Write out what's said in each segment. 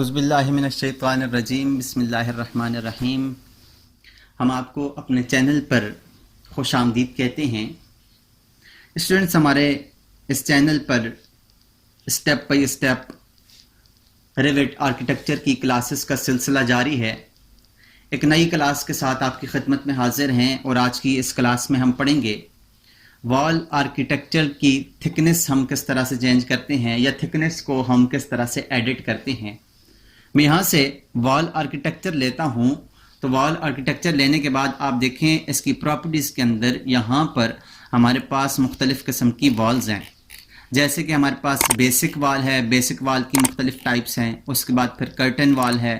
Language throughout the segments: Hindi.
औज़ुबिल्लाहि मिनश्शैतानिर्रजीम बिस्मिल्लाहिर्रहमानिर्रहीम। हम आपको अपने चैनल पर खुश आमदीद कहते हैं। स्टूडेंट्स, हमारे इस चैनल पर step by step rivet architecture की क्लासेस का सिलसिला जारी है। एक नई क्लास के साथ आपकी खिदमत में हाजिर हैं और आज की इस क्लास में हम पढ़ेंगे वॉल आर्किटेक्चर की थिकनेस हम किस तरह से चेंज करते हैं या थिकनेस को हम किस तरह से एडिट करते हैं। मैं यहाँ से वॉल आर्किटेक्चर लेता हूँ, तो वॉल आर्किटेक्चर लेने के बाद आप देखें इसकी प्रॉपर्टीज़ के अंदर यहाँ पर हमारे पास मुख्तलिफ़ किस्म की वॉल्स हैं। जैसे कि हमारे पास बेसिक वॉल है, बेसिक वॉल की मुख्तलिफ़ टाइप्स हैं। उसके बाद फिर कर्टन वॉल है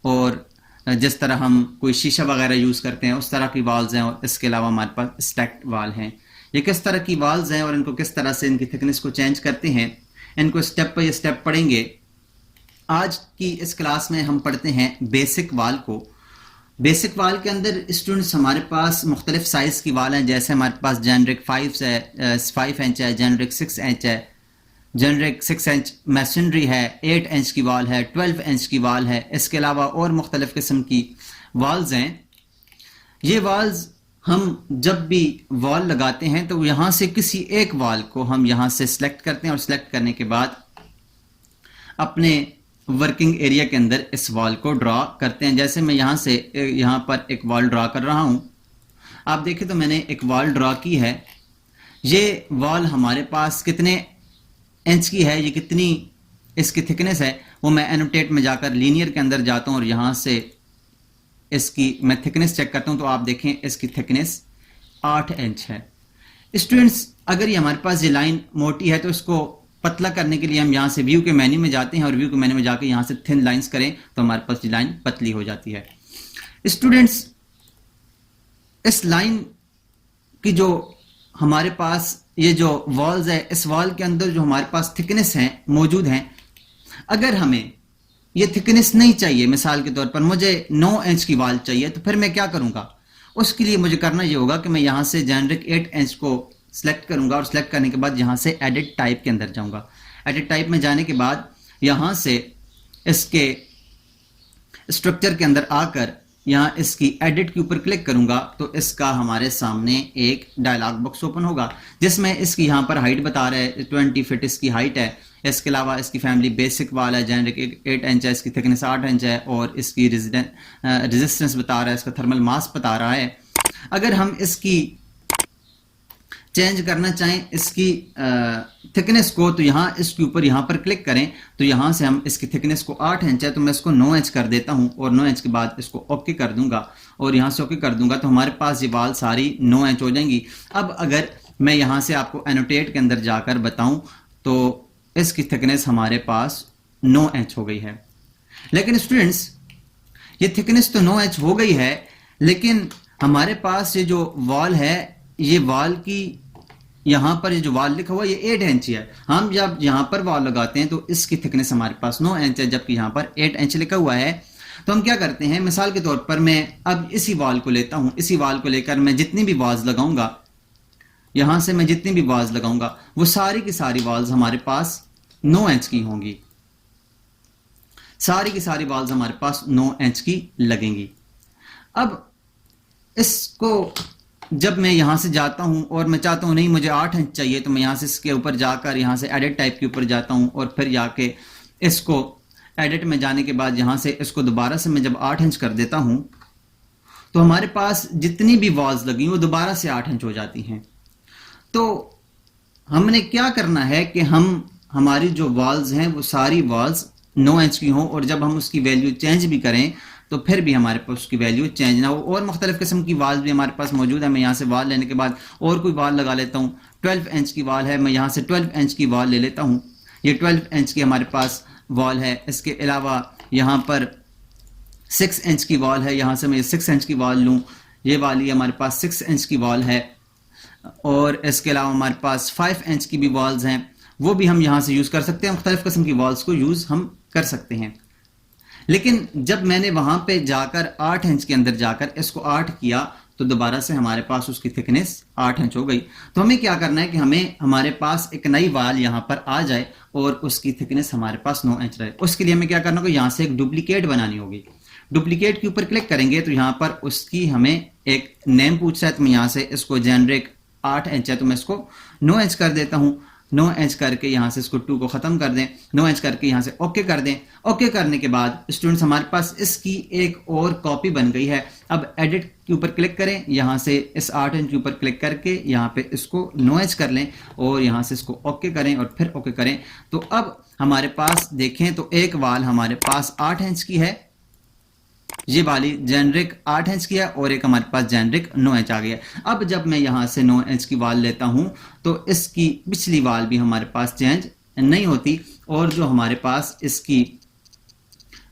और जिस तरह हम कोई शीशा वगैरह यूज़ करते हैं उस तरह की वॉल्स हैं। और इसके अलावा हमारे पास स्टैक्ड वॉल हैं। ये किस तरह की वॉल्स हैं और इनको किस तरह से इनकी थिकनेस को चेंज करते हैं, इनको स्टेप बाई स्टेप पढ़ेंगे। आज की इस क्लास में हम पढ़ते हैं बेसिक वाल को। बेसिक वाल के अंदर स्टूडेंट्स हमारे पास मुख्तलिफ साइज़ की वाल हैं। जैसे हमारे पास जेनरिक 5 इंच है, जेनरिक 6 इंच है, जेनरिक 6 इंच मैसनरी है, 8 इंच की वाल है, 12 इंच की वाल है। इसके अलावा और मुख्तलिफ किस्म की वाल्स हैं। ये वाल्स हम जब भी वॉल लगाते हैं तो यहाँ से किसी एक वॉल को हम यहाँ से सिलेक्ट करते हैं और सिलेक्ट करने के बाद अपने वर्किंग एरिया के अंदर इस वॉल को ड्रॉ करते हैं। जैसे मैं यहाँ से यहाँ पर एक वॉल ड्रॉ कर रहा हूँ। आप देखें तो मैंने एक वॉल ड्रॉ की है। ये वॉल हमारे पास कितने इंच की है, ये कितनी इसकी थिकनेस है, वो मैं एनोटेट में जाकर लीनियर के अंदर जाता हूँ और यहाँ से इसकी मैं थिकनेस चेक करता हूँ। तो आप देखें इसकी थिकनेस 8 इंच है। स्टूडेंट्स, अगर ये हमारे पास ये लाइन मोटी है तो इसको पतला करने के लिए हम यहाँ से व्यू के मेन्यू में जाते हैं और व्यू के मेन्यू में जाकर यहाँ से थिन लाइंस करें तो हमारे पास ये लाइन पतली हो जाती है। स्टूडेंट्स, इस लाइन की जो हमारे पास ये जो वॉल्स है, इस वॉल के अंदर जो हमारे पास थिकनेस है मौजूद हैं, अगर हमें ये थिकनेस नहीं चाहिए, मिसाल के तौर पर मुझे 9 इंच की वॉल चाहिए, तो फिर मैं क्या करूँगा? उसके लिए मुझे करना ये होगा कि मैं यहाँ से जेनरिक 8 इंच को सेलेक्ट करूंगा और सेलेक्ट करने के बाद यहाँ से एडिट टाइप के अंदर जाऊंगा। एडिट टाइप में जाने के बाद यहाँ से इसके स्ट्रक्चर के अंदर आकर यहाँ इसकी एडिट के ऊपर क्लिक करूंगा तो इसका हमारे सामने एक डायलॉग बॉक्स ओपन होगा जिसमें इसकी यहाँ पर हाइट बता रहा है 20 फीट इसकी हाइट है। इसके अलावा इसकी फैमिली बेसिक वाल है, जेनरिक 8 इंच है, इसकी थिकनेस 8 इंच है और इसकी रेजिस्टेंस बता रहा है, इसका थर्मल मास बता रहा है। अगर हम इसकी चेंज करना चाहें इसकी थिकनेस को, तो यहाँ इसके ऊपर यहाँ पर क्लिक करें तो यहाँ से हम इसकी थिकनेस को 8 इंच है तो मैं इसको 9 इंच कर देता हूँ और 9 इंच के बाद इसको ओके कर दूंगा और यहाँ से ओके कर दूंगा तो हमारे पास ये वाल सारी 9 इंच हो जाएंगी। अब अगर मैं यहाँ से आपको एनोटेट के अंदर जाकर बताऊं तो इसकी थिकनेस हमारे पास 9 इंच हो गई है। लेकिन स्टूडेंट्स, ये थिकनेस तो 9 इंच हो गई है, लेकिन हमारे पास ये जो वॉल है, ये वॉल की यहाँ पर ये जो वॉल लिखा हुआ ये 8 इंच है। हम जब यहाँ पर वॉल लगाते हैं तो इसकी थिकनेस हमारे पास 9 इंच है, जबकि यहाँ पर 8 इंच लिखा हुआ है। तो हम क्या करते हैं, मिसाल के तौर पर मैं अब इसी वॉल को लेता हूँ। इसी वॉल को लेकर मैं जितनी भी वॉल्स लगाऊंगा, यहाँ से मैं जितनी भी वॉल्स लगाऊंगा वो सारी की सारी वॉल्स हमारे पास 9 इंच की होंगी। सारी की सारी वॉल्स हमारे पास 9 इंच की लगेंगी। अब इसको जब मैं यहाँ से जाता हूँ और मैं चाहता हूँ नहीं मुझे 8 इंच चाहिए, तो मैं यहाँ से इसके ऊपर जाकर यहाँ से एडिट टाइप के ऊपर जाता हूँ और फिर जाके इसको एडिट में जाने के बाद यहाँ से इसको दोबारा से मैं जब 8 इंच कर देता हूँ तो हमारे पास जितनी भी वॉल्स लगी वो दोबारा से 8 इंच हो जाती हैं। तो हमने क्या करना है कि हमारी जो वॉल्स हैं वो सारी वॉल्स 9 इंच की हों और जब हम उसकी वैल्यू चेंज भी करें तो फिर भी हमारे पास उसकी वैल्यू चेंज ना हो। और मुख्तलिफ किस्म की वाल भी हमारे पास मौजूद है। मैं यहाँ से वाल लेने के बाद और कोई वाल लगा लेता हूँ। 12 इंच की वाल है, मैं यहाँ से 12 इंच की वाल ले लेता हूँ। ये 12 इंच की हमारे पास वाल है। इसके अलावा यहाँ पर 6 इंच की वाल है, यहाँ से मैं 6 इंच की वाल लूँ। ये वाली हमारे पास 6 इंच की वाल है। और इसके अलावा हमारे पास 5 इंच की भी वॉल्स हैं, वो भी हम यहाँ से यूज़ कर सकते हैं। मुख्तलिफ किस्म की वॉल्स को यूज़ हम कर सकते हैं। लेकिन जब मैंने वहां पे जाकर 8 इंच के अंदर जाकर इसको 8 किया तो दोबारा से हमारे पास उसकी थिकनेस 8 इंच हो गई। तो हमें क्या करना है कि हमें हमारे पास एक नई वाल यहाँ पर आ जाए और उसकी थिकनेस हमारे पास 9 इंच रहे। उसके लिए हमें क्या करना होगा, यहाँ से एक डुप्लीकेट बनानी होगी। डुप्लीकेट के ऊपर क्लिक करेंगे तो यहाँ पर उसकी हमें एक नेम पूछता है। तो मैं यहाँ से इसको जेनरिक 8 इंच है तो मैं इसको 9 इंच कर देता हूँ। 9 इंच करके यहाँ से इसको 2 को ख़त्म कर दें, 9 इंच करके यहाँ से ओके कर दें। ओके करने के बाद स्टूडेंट्स हमारे पास इसकी एक और कॉपी बन गई है। अब एडिट के ऊपर क्लिक करें, यहाँ से इस 8 इंच के ऊपर क्लिक करके यहाँ पे इसको 9 इंच कर लें और यहाँ से इसको ओके करें और फिर ओके करें। तो अब हमारे पास देखें तो एक वाल हमारे पास 8 इंच की है, ये वाली जेनरिक 8 इंच की है और एक हमारे पास जेनरिक 9 इंच आ गया। अब जब मैं यहाँ से 9 इंच की वाल लेता हूँ तो इसकी पिछली वाल भी हमारे पास चेंज नहीं होती और जो हमारे पास इसकी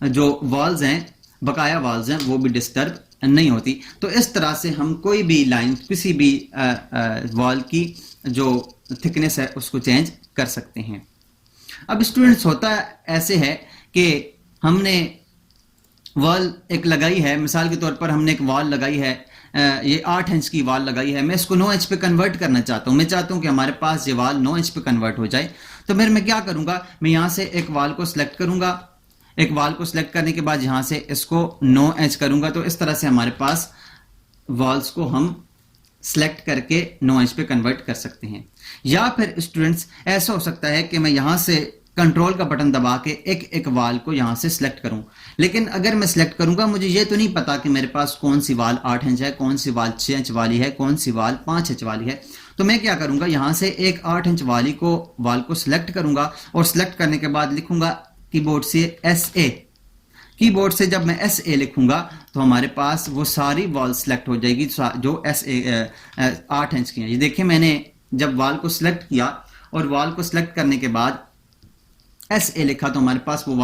जो वॉल्स हैं, बकाया वॉल्स हैं, वो भी डिस्टर्ब नहीं होती। तो इस तरह से हम कोई भी लाइन, किसी भी वॉल की जो थिकनेस है उसको चेंज कर सकते हैं। अब स्टूडेंट्स होता ऐसे है कि हमने वॉल एक लगाई है, मिसाल के तौर पर हमने एक वॉल लगाई है, ये 8 इंच की वॉल लगाई है, मैं इसको 9 इंच पे कन्वर्ट करना चाहता हूँ। मैं चाहता हूँ कि हमारे पास ये वॉल 9 इंच पे कन्वर्ट हो जाए। तो फिर मैं क्या करूँगा, मैं यहाँ से एक वॉल को सिलेक्ट करूँगा। एक वॉल को सिलेक्ट करने के बाद यहाँ से इसको 9 इंच करूँगा। तो इस तरह से हमारे पास वॉल्स को हम सिलेक्ट करके 9 इंच पे कन्वर्ट कर सकते हैं। या फिर स्टूडेंट्स ऐसा हो सकता है कि मैं यहाँ से कंट्रोल का बटन दबा के एक एक वाल को यहाँ से सिलेक्ट करूं, लेकिन अगर मैं सिलेक्ट करूंगा मुझे ये तो नहीं पता कि मेरे पास कौन सी वाल 8 इंच है, कौन सी वाल 6 इंच वाली है, कौन सी वाल 5 इंच वाली है। तो मैं क्या करूंगा, यहाँ से एक 8 इंच वाल को सिलेक्ट करूंगा और सिलेक्ट करने के बाद लिखूंगा कीबोर्ड से SA। कीबोर्ड से जब मैं SA लिखूंगा तो हमारे पास वो सारी वॉल सिलेक्ट हो जाएगी जो SA 8 इंच की है। ये देखिए, मैंने जब वॉल को सिलेक्ट किया और वॉल को सिलेक्ट करने के बाद SA लिखा तो हमारे पास वो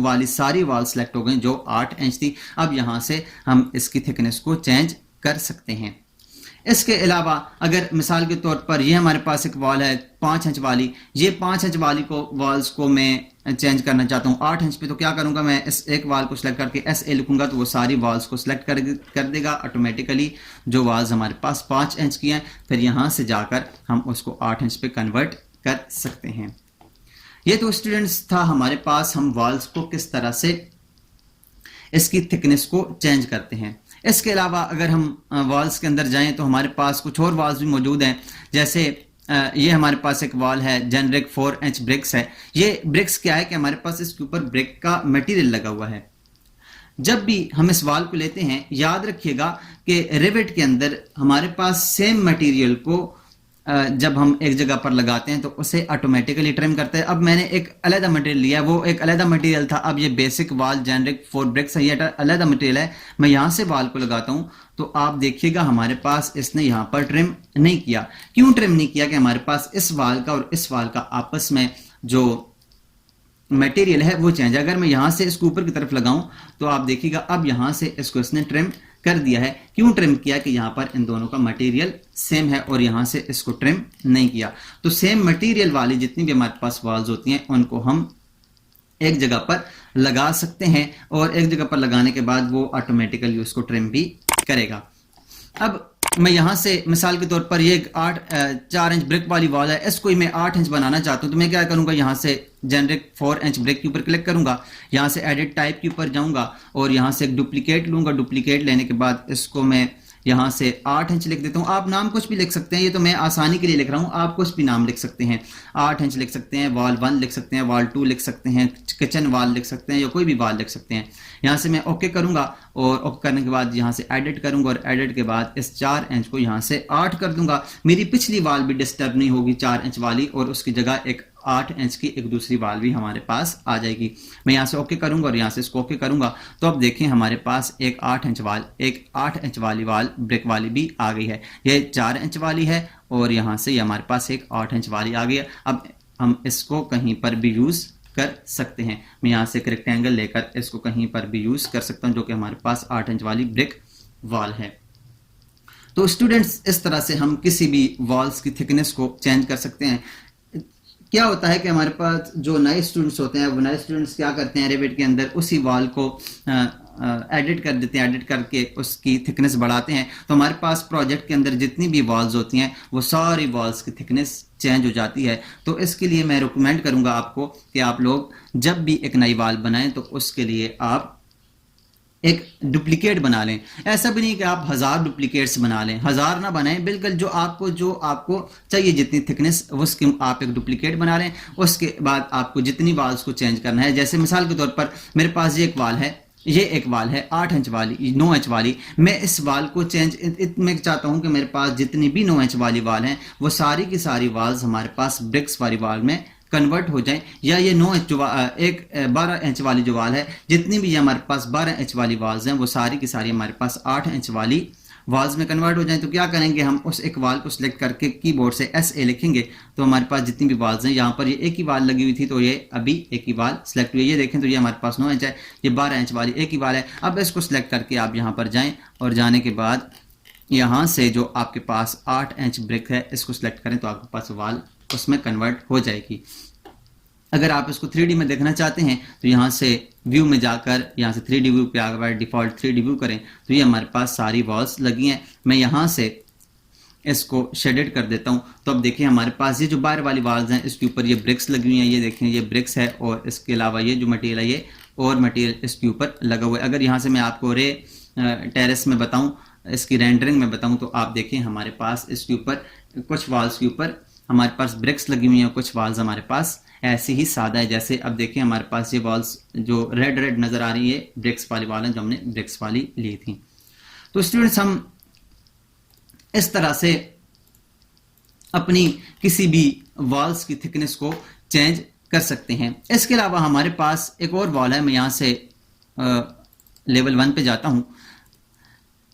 वाली सारी वॉल सिलेक्ट हो गई जो 8 इंच थी। अब यहाँ से हम इसकी थिकनेस को चेंज कर सकते हैं। इसके अलावा अगर मिसाल के तौर पर ये हमारे पास एक वॉल है 5 इंच वाली, ये 5 इंच वाली वॉल्स को मैं चेंज करना चाहता हूँ 8 इंच पे, तो क्या करूँगा, मैं इस एक वॉल को सिलेक्ट करके SA लिखूंगा तो वो सारी वॉल्स को सिलेक्ट कर देगा ऑटोमेटिकली जो वॉल्स हमारे पास 5 इंच की हैं। फिर यहाँ से जाकर हम उसको 8 इंच पे कन्वर्ट कर सकते हैं। ये तो स्टूडेंट्स था हमारे पास हम वॉल्स को किस तरह से इसकी थिकनेस को चेंज करते हैं। इसके अलावा अगर हम वॉल्स के अंदर जाएं तो हमारे पास कुछ और वॉल्स भी मौजूद हैं। जैसे ये हमारे पास एक वॉल है, जेनरिक 4 इंच ब्रिक्स है। ये ब्रिक्स क्या है कि हमारे पास इसके ऊपर ब्रिक का मटेरियल लगा हुआ है। जब भी हम इस वॉल को लेते हैं याद रखिएगा कि रिवेट के अंदर हमारे पास सेम मटेरियल को जब हम एक जगह पर लगाते हैं तो उसे ऑटोमेटिकली ट्रिम करते हैं। अब मैंने एक अलग मटेरियल लिया है, वो एक अलग मटेरियल था। अब ये बेसिक वॉल जेनरिक 4 ब्रिक्स है, ये अलग मटेरियल है। मैं यहाँ से वॉल को लगाता हूँ तो आप देखिएगा हमारे पास इसने यहाँ पर ट्रिम नहीं किया। क्यों ट्रिम नहीं किया कि हमारे पास इस वॉल का और इस वॉल का आपस में जो मटेरियल है वो चेंज। अगर मैं यहाँ से इसको ऊपर की तरफ लगाऊं तो आप देखिएगा अब यहाँ से इसको इसने ट्रिम कर दिया है। क्यों ट्रिम किया कि यहाँ पर इन दोनों का मटेरियल सेम है और यहाँ से इसको ट्रिम नहीं किया। तो सेम मटेरियल वाली जितनी भी हमारे पास वॉल्स होती हैं उनको हम एक जगह पर लगा सकते हैं और एक जगह पर लगाने के बाद वो ऑटोमेटिकली उसको ट्रिम भी करेगा। अब मैं यहाँ से मिसाल के तौर पर ये 4 इंच ब्रिक वाली वॉल है, इसको ही मैं 8 इंच बनाना चाहता हूँ तो मैं क्या करूँगा, यहाँ से जेनरिक 4 इंच ब्रिक के ऊपर क्लिक करूँगा, यहाँ से एडिट टाइप के ऊपर जाऊँगा और यहाँ से एक डुप्लीकेट लूँगा। डुप्लीकेट लेने के बाद इसको मैं यहाँ से 8 इंच लिख देता हूँ। आप नाम कुछ भी लिख सकते हैं, ये तो मैं आसानी के लिए लिख रहा हूँ, आप कुछ भी नाम लिख सकते हैं। 8 इंच लिख सकते हैं, वॉल 1 लिख सकते हैं, वॉल 2 लिख सकते हैं, किचन वॉल लिख सकते हैं या कोई भी वॉल लिख सकते हैं। यहाँ से मैं ओके करूँगा और ओके करने के बाद यहाँ से एडिट करूँगा और एडिट के बाद इस 4 इंच को यहाँ से 8 कर दूंगा। मेरी पिछली वॉल भी डिस्टर्ब नहीं होगी 4 इंच वाली और उसकी जगह एक 8 इंच की एक दूसरी वॉल भी हमारे पास आ जाएगी। मैं यहाँ से ओके करूँगा और यहाँ से इसको ओके करूँगा तो अब देखें हमारे पास एक 8 इंच वाली वॉल ब्रिक वाली भी आ गई है। ये 4 इंच वाली है और यहाँ से हमारे पास एक 8 इंच वाली आ गई है। अब हम इसको कहीं पर भी यूज़ कर सकते हैं। मैं यहाँ से एक रेक्टेंगल लेकर इसको कहीं पर भी यूज़ कर सकता हूँ जो कि हमारे पास 8 इंच वाली ब्रिक वॉल है। तो स्टूडेंट्स इस तरह से हम किसी भी वॉल्स की थिकनेस को चेंज कर सकते हैं। क्या होता है कि हमारे पास जो नए स्टूडेंट्स होते हैं वो नए स्टूडेंट्स क्या करते हैं, रेविट के अंदर उसी वॉल को एडिट कर देते हैं, एडिट करके उसकी थिकनेस बढ़ाते हैं, तो हमारे पास प्रोजेक्ट के अंदर जितनी भी वॉल्स होती हैं वो सारी वॉल्स की थिकनेस चेंज हो जाती है। तो इसके लिए मैं रिकमेंड करूंगा आपको कि आप लोग जब भी एक नई वॉल बनाएं तो उसके लिए आप एक डुप्लीकेट बना लें। ऐसा भी नहीं कि आप 1000 डुप्लीकेट्स बना लें, 1000 ना बनाएं, बिल्कुल जो आपको चाहिए जितनी थिकनेस उसकी आप एक डुप्लीकेट बना लें। उसके बाद आपको जितनी वाल्स को चेंज करना है, जैसे मिसाल के तौर पर मेरे पास ये एक वाल है 8 इंच वाली, 9 इंच वाली, मैं इस वाल को चेंज मैं चाहता हूं कि मेरे पास जितनी भी 9 इंच वाली वाल हैं वो सारी की सारी वाल्स हमारे पास ब्रिक्स वाली वाल में कन्वर्ट हो जाएं, या ये 9 इंच 12 इंच वाली जो वाल है, जितनी भी हमारे पास 12 इंच वाली वाल्स हैं वो सारी की सारी हमारे पास 8 इंच वाली वाल्स में कन्वर्ट हो जाएं। तो क्या करेंगे, हम उस एक वाल को सिलेक्ट करके कीबोर्ड से SA लिखेंगे, तो हमारे पास जितनी भी वाल्स हैं, यहाँ पर ये एक ही वाल लगी हुई थी तो ये अभी एक ही वाल सिलेक्ट हुई है। ये देखें तो ये हमारे पास 9 इंच है, ये 12 इंच वाली एक ही वाल है। अब इसको सिलेक्ट करके आप यहाँ पर जाएं और जाने के बाद यहाँ से जो आपके पास 8 इंच ब्रिक है इसको सिलेक्ट करें तो आपके पास वाल उसमें कन्वर्ट हो जाएगी। अगर आप इसको 3D में देखना चाहते हैं तो यहाँ से व्यू में जाकर यहाँ से 3D व्यू पे आकर डिफॉल्ट 3D व्यू करें तो ये हमारे पास सारी वॉल्स लगी हैं। मैं यहाँ से इसको शेडेड कर देता हूँ, तो अब देखिए हमारे पास ये जो बाहर वाली वॉल्स हैं इसके ऊपर ये ब्रिक्स लगी हुई हैं, ये देखें ये ब्रिक्स है, और इसके अलावा ये जो मटेरियल है ये और मटेरियल इसके ऊपर लगा हुआ है। अगर यहाँ से मैं आपको रे टेरेस में बताऊँ, इसकी रेंडरिंग में बताऊँ, तो आप देखें हमारे पास इसके ऊपर कुछ वॉल्स के ऊपर हमारे पास ब्रिक्स लगी हुई हैं, कुछ वॉल्स हमारे पास ऐसे ही सादा है। जैसे अब देखिए हमारे पास ये वॉल्स जो रेड नजर आ रही है ब्रिक्स वाली वॉल है जो हमने ब्रिक्स वाली ली थी। तो स्टूडेंट्स हम इस तरह से अपनी किसी भी वॉल्स की थिकनेस को चेंज कर सकते हैं। इसके अलावा हमारे पास एक और वॉल है, मैं यहाँ से लेवल 1 पे जाता हूँ,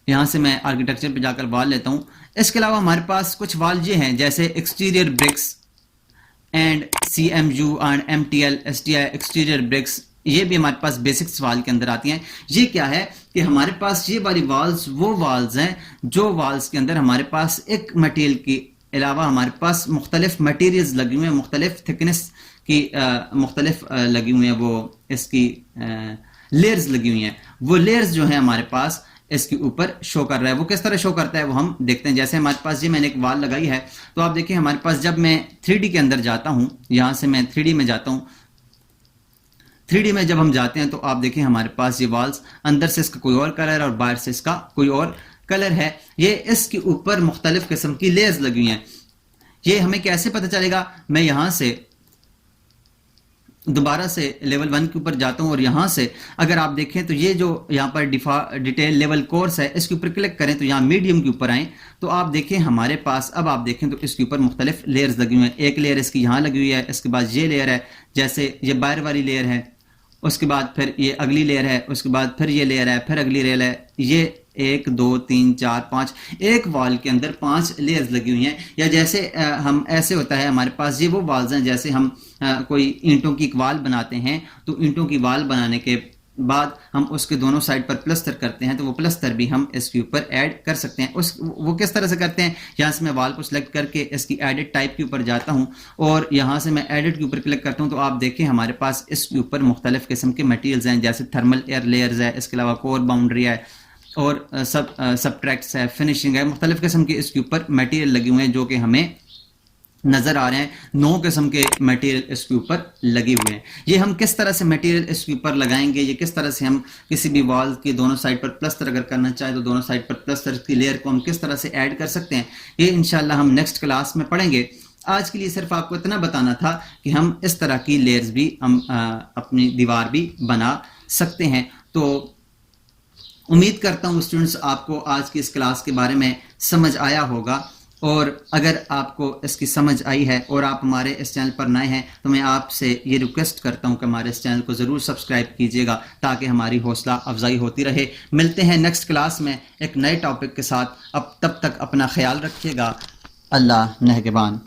यहाँ से मैं आर्किटेक्चर पे जाकर वॉल लेता हूँ। इसके अलावा हमारे पास कुछ वॉल ये हैं जैसे exterior bricks and CMU and MTL STI exterior bricks, ये भी हमारे पास बेसिक्स वाल के अंदर आती हैं। ये क्या है कि हमारे पास ये वाली वाल्स वो वाल्स हैं जो वाल्स के अंदर हमारे पास एक मटेरियल के अलावा हमारे पास मुख्तलिफ मटेरियल्स लगी हुए हैं, मुख्तलिफ थिकनेस की मुख्तलिफ लगी हुई हैं, वो इसकी लेयर्स लगी हुई हैं। वो लेयर्स जो है हमारे पास इसके ऊपर शो कर रहा है। वो किस तरह शो करता है वो हम देखते हैं। जैसे हमारे पास ये मैंने एक वाल लगाई है, तो आप देखिए हमारे पास जब मैं 3D के अंदर जाता हूं, यहां से मैं 3D में जाता हूं, 3D में जब हम जाते हैं तो आप देखें हमारे पास ये वाल्स अंदर से इसका कोई और कलर है और बाहर से इसका कोई और कलर है। ये इसके ऊपर मुख्तलिफ किस्म की लेयर्स लगी हुई हैं। ये हमें कैसे पता चलेगा, मैं यहां से दोबारा से लेवल 1 के ऊपर जाता हूं और यहां से अगर आप देखें तो ये जो यहाँ पर डिटेल लेवल कोर्स है इसके ऊपर क्लिक करें तो यहाँ मीडियम के ऊपर आए तो आप देखें हमारे पास, अब आप देखें तो इसके ऊपर मुख्तलिफ लेयर्स लगी हुई हैं। एक लेयर इसकी यहाँ लगी हुई है, इसके बाद ये लेयर है, जैसे ये बाहर वाली लेयर है, उसके बाद फिर ये अगली लेयर है, उसके बाद फिर ये लेयर है, फिर अगली लेयर है। ये 1 2 3 4 5 एक वॉल के अंदर 5 लेयर्स लगी हुई हैं। या जैसे हम ऐसे होता है हमारे पास ये वो वॉल्स हैं, जैसे हम कोई ईंटों की एक वाल बनाते हैं तो ईंटों की वाल बनाने के बाद हम उसके दोनों साइड पर प्लस्तर करते हैं, तो वो प्लस्तर भी हम इसके ऊपर ऐड कर सकते हैं। वो किस तरह से करते हैं, यहाँ से मैं वाल को सिलेक्ट करके इसकी एडिट टाइप के ऊपर जाता हूँ और यहाँ से मैं एडिट के ऊपर क्लिक करता हूँ, तो आप देखें हमारे पास इसके ऊपर मुख्तलिफ किस्म के मटेरियल्स हैं, जैसे थर्मल एयर लेयर्स है, इसके अलावा कोर बाउंड्री है और सबट्रैक्ट्स है, फिनिशिंग है, मुख्तलिफ किस्म के इसके ऊपर मटेरियल लगे हुए हैं जो कि हमें नजर आ रहे हैं। 9 किस्म के मटेरियल इसके ऊपर लगे हुए हैं। ये हम किस तरह से मटेरियल इसके ऊपर लगाएंगे, ये किस तरह से हम किसी भी वॉल की दोनों साइड पर प्लस्तर अगर करना चाहे तो दोनों साइड पर प्लस्तर की लेयर को हम किस तरह से ऐड कर सकते हैं, ये इंशाल्लाह हम नेक्स्ट क्लास में पढ़ेंगे। आज के लिए सिर्फ आपको इतना बताना था कि हम इस तरह की लेयर्स भी हम अपनी दीवार भी बना सकते हैं। तो उम्मीद करता हूँ स्टूडेंट्स आपको आज की इस क्लास के बारे में समझ आया होगा, और अगर आपको इसकी समझ आई है और आप हमारे इस चैनल पर नए हैं तो मैं आपसे ये रिक्वेस्ट करता हूं कि हमारे इस चैनल को ज़रूर सब्सक्राइब कीजिएगा ताकि हमारी हौसला अफजाई होती रहे। मिलते हैं नेक्स्ट क्लास में एक नए टॉपिक के साथ। अब तब तक अपना ख्याल रखिएगा। अल्लाह नेहगबान।